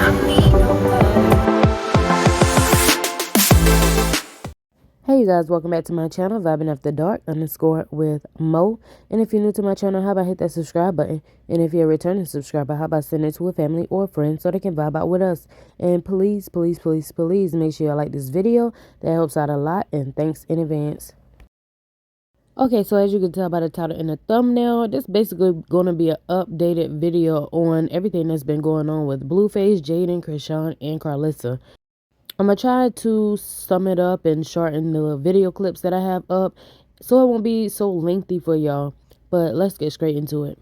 Hey you guys, welcome back to my channel, Vibing After Dark _ with Mo. And if you're new to my channel, how about hit that subscribe button? And if you're a returning subscriber, how about send it to a family or a friend so they can vibe out with us? And please, please, please, please make sure you like this video. That helps out a lot, and thanks in advance. Okay, so as you can tell by the title and the thumbnail, this is basically going to be an updated video on everything that's been going on with Blueface, Jaidyn, Chrisean, and Karlissa. I'm going to try to sum it up and shorten the video clips that I have up so it won't be so lengthy for y'all. But let's get straight into it.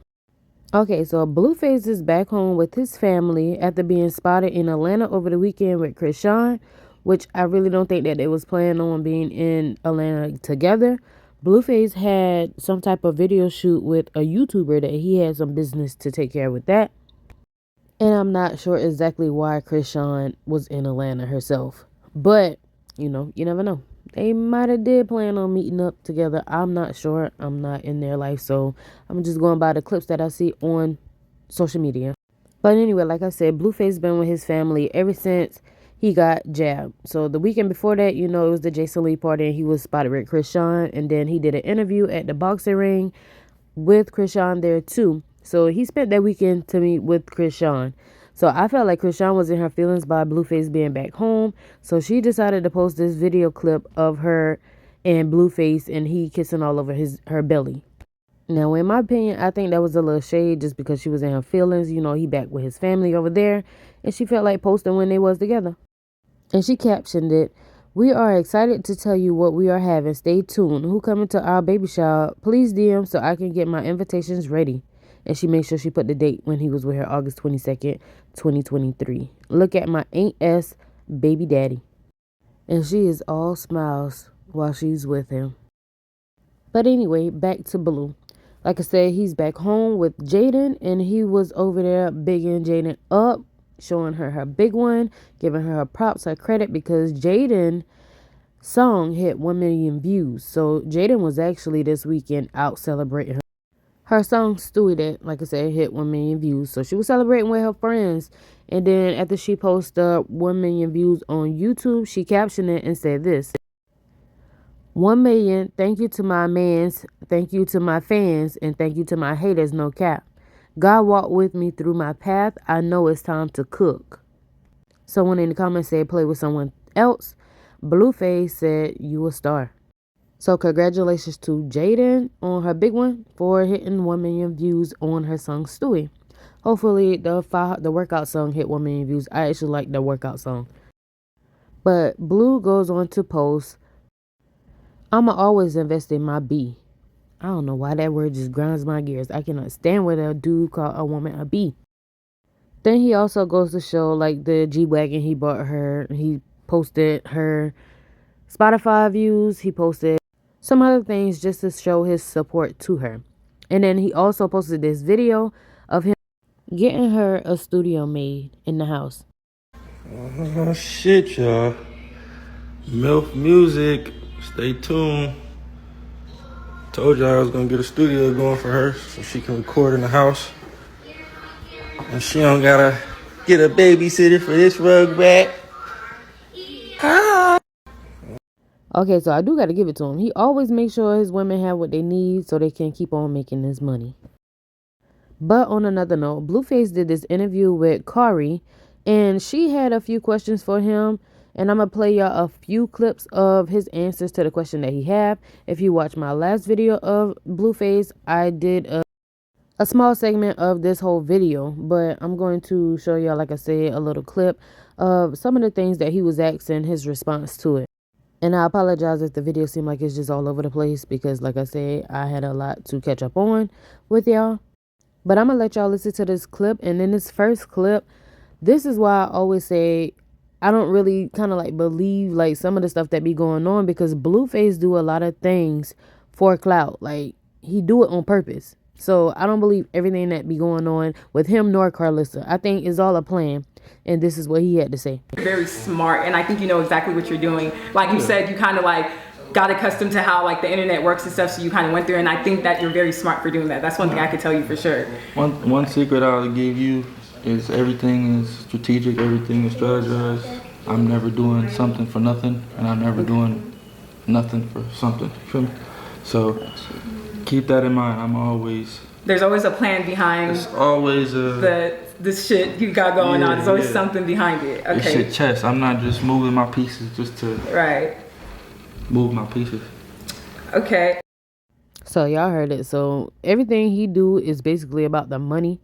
Okay, so Blueface is back home with his family after being spotted in Atlanta over the weekend with Chrisean, which I really don't think that they was planning on being in Atlanta together. Blueface had some type of video shoot with a YouTuber that he had some business to take care of with that. And I'm not sure exactly why Chrisean was in Atlanta herself. But, you know, you never know. They might have did plan on meeting up together. I'm not sure. I'm not in their life. So I'm just going by the clips that I see on social media. But anyway, like I said, Blueface been with his family ever since he got jabbed. So the weekend before that, you know, it was the Jason Lee party and he was spotted with Chrisean. And then he did an interview at the boxing ring with Chrisean there too. So he spent that weekend to meet with Chrisean. So I felt like Chrisean was in her feelings by Blueface being back home. So she decided to post this video clip of her and Blueface and he kissing all over her belly. Now, in my opinion, I think that was a little shade just because she was in her feelings. You know, he back with his family over there. And she felt like posting when they was together. And she captioned it, "We are excited to tell you what we are having. Stay tuned. Who coming to our baby shower? Please DM so I can get my invitations ready." And she made sure she put the date when he was with her, August 22nd, 2023. Look at my Ain't S baby daddy. And she is all smiles while she's with him. But anyway, back to Blue. Like I said, he's back home with Jaden. And he was over there bigging Jaden up, showing her big one, giving her props, her credit, because Jaden's song hit 1 million views. So Jaden was actually this weekend out celebrating her song Stewie that, like I said, hit 1 million views. So she was celebrating with her friends. And then after she posted 1 million views on YouTube, she captioned it and said this: 1 million, thank you to my mans, thank you to my fans, and thank you to my haters, no cap. God walked with me through my path. I know it's time to cook. Someone in the comments said play with someone else. Blueface said you a star. So congratulations to Jaidyn on her big one for hitting 1 million views on her song Stewie. Hopefully the workout song hit 1 million views. I actually like the workout song. But Blue goes on to post, "I'ma always invest in my B." I don't know why that word just grinds my gears. I cannot stand when a dude call a woman a B. Then he also goes to show like the G-Wagon he bought her. He posted her Spotify views. He posted some other things just to show his support to her. And then he also posted this video of him getting her a studio made in the house. Oh shit, y'all. MILF Music. Stay tuned. Told y'all I was gonna get a studio going for her so she can record in the house. And she don't gotta get a babysitter for this rug back. Ah. Okay, so I do got to give it to him. He always makes sure his women have what they need so they can keep on making this money. But on another note, Blueface did this interview with Kari, and she had a few questions for him. And I'm going to play y'all a few clips of his answers to the question that he had. If you watch my last video of Blueface, I did a small segment of this whole video. But I'm going to show y'all, like I said, a little clip of some of the things that he was asking, his response to it. And I apologize if the video seemed like it's just all over the place because, like I said, I had a lot to catch up on with y'all. But I'm going to let y'all listen to this clip. And in this first clip, this is why I always say I don't really kind of like believe like some of the stuff that be going on, because Blueface do a lot of things for clout. Like, he do it on purpose. So I don't believe everything that be going on with him nor Karlissa. I think it's all a plan. And this is what he had to say. Very smart, and I think you know exactly what you're doing. Like you said, you kind of like got accustomed to how like the internet works and stuff, so you kind of went through, and I think that you're very smart for doing that. That's one thing I could tell you for sure. One secret I'll give you is everything is strategic, everything is strategized. I'm never doing something for nothing, and I'm never doing nothing for something. You feel me? So keep that in mind. There's always a plan behind. There's always this shit you got going on. There's always something behind it. Okay. It's shit chess. I'm not just moving my pieces just to move my pieces. Okay. So y'all heard it. So everything he do is basically about the money.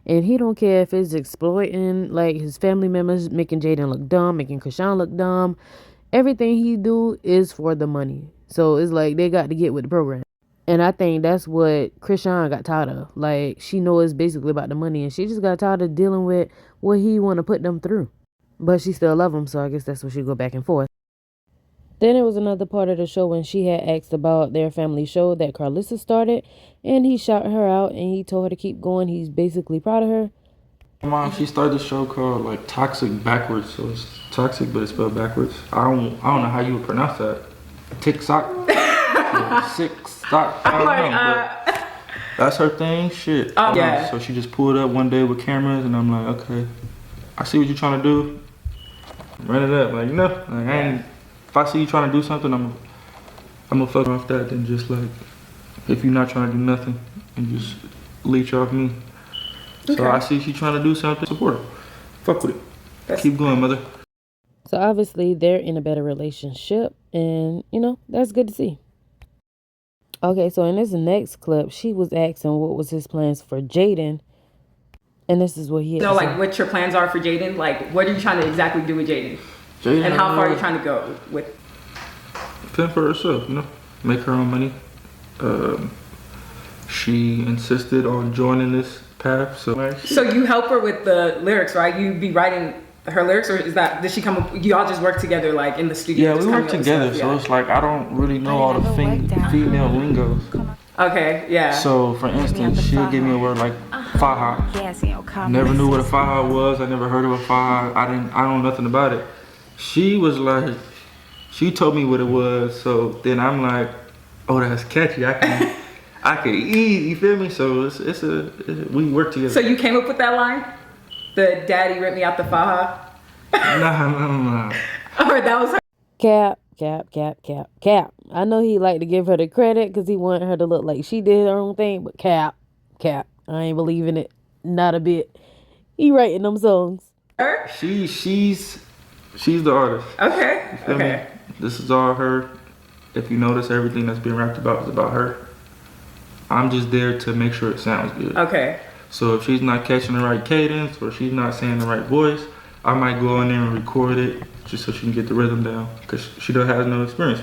And he don't care if it's exploiting like his family members, making Jaden look dumb, making Chrisean look dumb. Everything he do is for the money. So it's like they got to get with the program. And I think that's what Chrisean got tired of. Like, she knows it's basically about the money, and she just got tired of dealing with what he want to put them through. But she still love him, so I guess that's what she go back and forth. Then it was another part of the show when she had asked about their family show that Karlissa started, and he shot her out, and he told her to keep going. He's basically proud of her. Mom, she started a show called like Toxic backwards, so it's toxic but it's spelled backwards. I don't know how you would pronounce that. TikTok. Sick stock. I don't know, but that's her thing. Shit. Oh, yeah. So she just pulled up one day with cameras, and I'm like, okay, I see what you're trying to do. Run it up, like, you know. Like, if I see you trying to do something, I'm gonna fuck off that. Than just like, if you're not trying to do nothing and just leech off me. Okay. So I see she trying to do something. Support her. Fuck with it. Keep going, mother. So obviously they're in a better relationship, and you know that's good to see. Okay, so in this next clip, she was asking what was his plans for Jaden. And this is what he had to say. Like what your plans are for Jaden? Like what are you trying to exactly do with Jaden? And how far are you trying to go with? Fend for herself, you know, make her own money. She insisted on joining this path, so you help her with the lyrics, right? You be writing her lyrics, or does she come up, you all just work together like in the studio? Yeah, we work together, so it's like I don't really know all the female lingos. Okay, yeah. So for instance, she'll give me a word like faja. Never knew what a faja was. I never heard of a faja. I don't know nothing about it. She was like, she told me what it was, so then I'm like, oh, that's catchy. I can eat, you feel me? So we work together. So you came up with that line? The daddy ripped me out the faja? Nah. Or that was her? Cap. I know he like to give her the credit because he wanted her to look like she did her own thing, but Cap. I ain't believing it. Not a bit. He writing them songs. Her? She's the artist. Okay. Me? This is all her. If you notice, everything that's being rapped about is about her. I'm just there to make sure it sounds good. Okay. So if she's not catching the right cadence or she's not saying the right voice, I might go in there and record it just so she can get the rhythm down because she don't have no experience.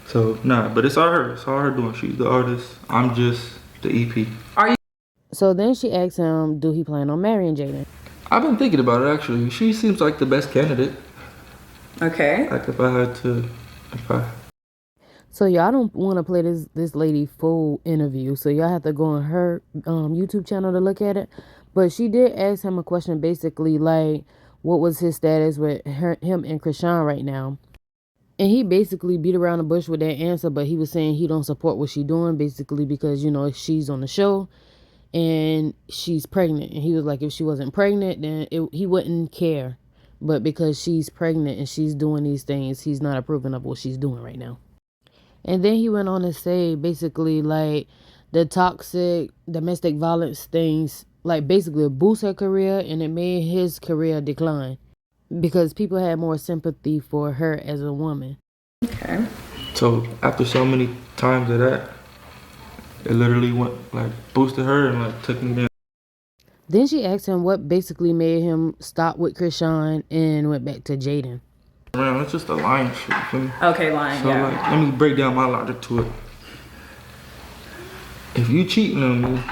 So but it's all her. It's all her doing. She's the artist. I'm just the EP. So then she asked him, do he plan on marrying Jaden? I've been thinking about it actually. She seems like the best candidate. Okay. Like if I had to, So y'all don't want to play this lady full interview, so y'all have to go on her YouTube channel to look at it. But she did ask him a question, basically like, what was his status with him and Chrisean right now? And he basically beat around the bush with that answer, but he was saying he don't support what she doing, basically because, you know, she's on the show and she's pregnant. And he was like, if she wasn't pregnant, then he wouldn't care. But because she's pregnant and she's doing these things, he's not approving of what she's doing right now. And then he went on to say basically like the toxic domestic violence things like basically boost her career and it made his career decline because people had more sympathy for her as a woman. Okay. So after so many times of that, it literally went like boosted her and like took me down. Then she asked him what basically made him stop with Chrisean and went back to Jaden. Man, it's just a lying shit, you feel me? Okay, lying, so, yeah. Like, let me break down my logic to it. If you cheating on me,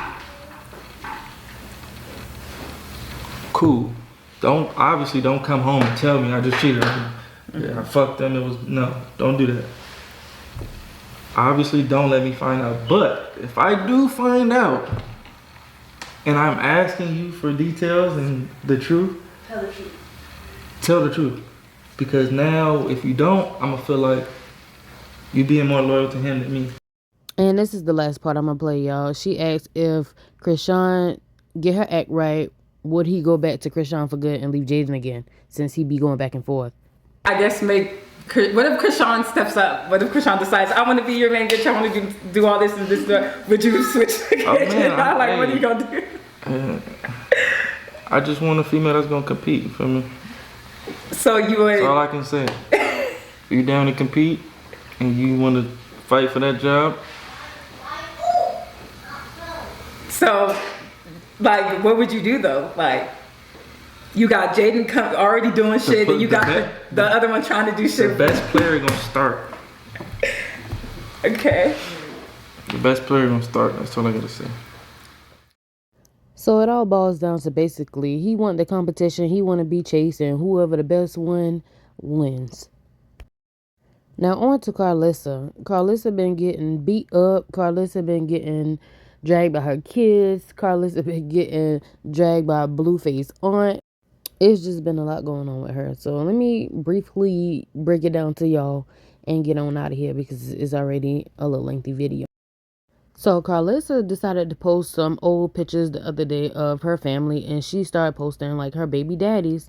cool. Don't come home and tell me I just cheated on you. Yeah, I fucked them, don't do that. Obviously don't let me find out, but if I do find out and I'm asking you for details and the truth, tell the truth. Because now, if you don't, I'm going to feel like you being more loyal to him than me. And this is the last part I'm going to play, y'all. She asked if Chrisean get her act right, would he go back to Chrisean for good and leave Jaden again, since he be going back and forth? I guess what if Chrisean steps up? What if Chrisean decides, I want to be your main bitch, I want to do all this and this, would you switch again? Like, what are you going to do? I just want a female that's going to compete, you feel me? So you would... That's all I can say. If you down to compete and you want to fight for that job. So, like, what would you do though? Like, you got Jaden already doing shit, and you got the other one trying to do shit. The best player gonna start. Okay. The best player gonna start. That's all I gotta say. So it all boils down to basically he want the competition, he want to be chased, and whoever the best one wins. Now on to Karlissa. Karlissa been getting beat up. Karlissa been getting dragged by her kids. Karlissa been getting dragged by Blueface aunt. It's just been a lot going on with her. So let me briefly break it down to y'all and get on out of here because it's already a little lengthy video. So Karlissa decided to post some old pictures the other day of her family, and she started posting like her baby daddies.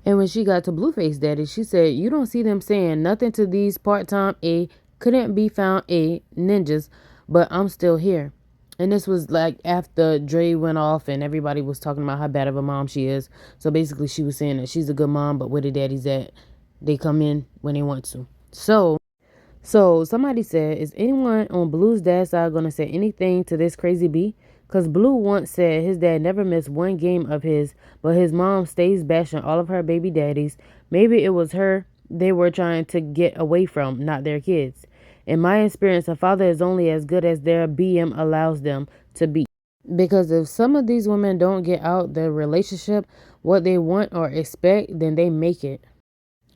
And when she got to Blueface daddy, she said, you don't see them saying nothing to these part-time couldn't be found ninjas, but I'm still here. And this was like after Dre went off and everybody was talking about how bad of a mom she is. So basically she was saying that she's a good mom, but where the daddies at, they come in when they want to. So somebody said, is anyone on Blue's dad's side going to say anything to this crazy B? Because Blue once said his dad never missed one game of his, but his mom stays bashing all of her baby daddies. Maybe it was her they were trying to get away from, not their kids. In my experience, a father is only as good as their BM allows them to be. Because if some of these women don't get out their relationship, what they want or expect, then they make it.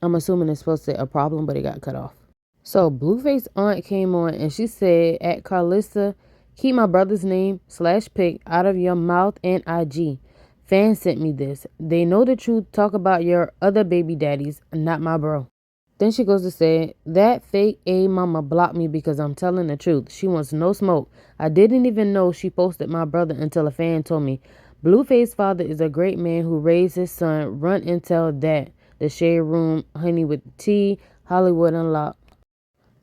I'm assuming it's supposed to say a problem, but it got cut off. So Blueface aunt came on and she said, at Karlissa, keep my brother's name /pic out of your mouth and IG. Fans sent me this. They know the truth. Talk about your other baby daddies, not my bro. Then she goes to say, that fake A mama blocked me because I'm telling the truth. She wants no smoke. I didn't even know she posted my brother until a fan told me. Blueface father is a great man who raised his son. Run and tell that. The shade room, honey with tea, Hollywood unlocked.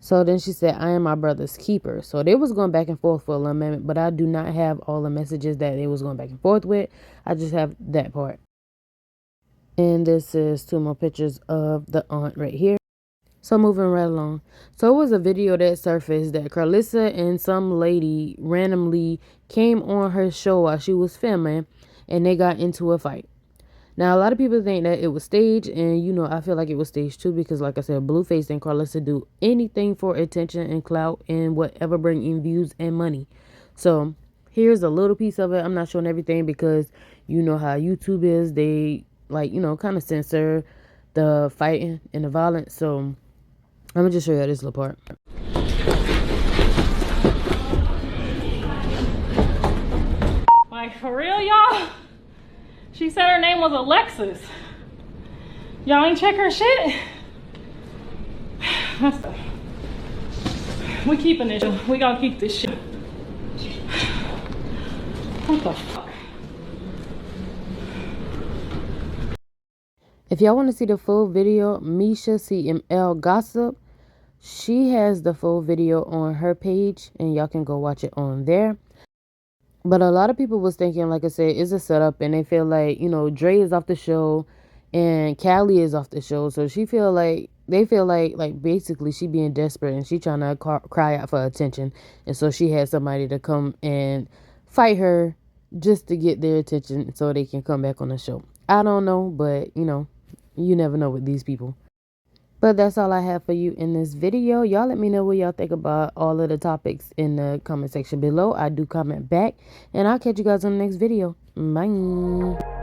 So then she said, I am my brother's keeper. So they was going back and forth for a little minute, but I do not have all the messages that they was going back and forth with. I just have that part. And this is 2 more pictures of the aunt right here. So moving right along. So it was a video that surfaced that Karlissa and some lady randomly came on her show while she was filming and they got into a fight. Now, a lot of people think that it was staged, and, you know, I feel like it was staged too because, like I said, Blueface and Karlissa do anything for attention and clout and whatever bring in views and money. So here's a little piece of it. I'm not showing everything because you know how YouTube is. They, like, you know, kind of censor the fighting and the violence. So I'm going to just show you this little part. Like, for real, y'all? She said her name was Alexis. Y'all ain't check her shit? We keeping this. We gonna keep this shit. What the fuck? If y'all want to see the full video, Misha CML Gossip, she has the full video on her page and y'all can go watch it on there. But a lot of people was thinking, like I said, it's a setup, and they feel like, you know, Dre is off the show and Callie is off the show. So they feel like basically she being desperate and she trying to cry out for attention. And so she had somebody to come and fight her just to get their attention so they can come back on the show. I don't know, but, you know, you never know with these people. But that's all I have for you in this video. Y'all let me know what y'all think about all of the topics in the comment section below. I do comment back. And I'll catch you guys on the next video. Bye.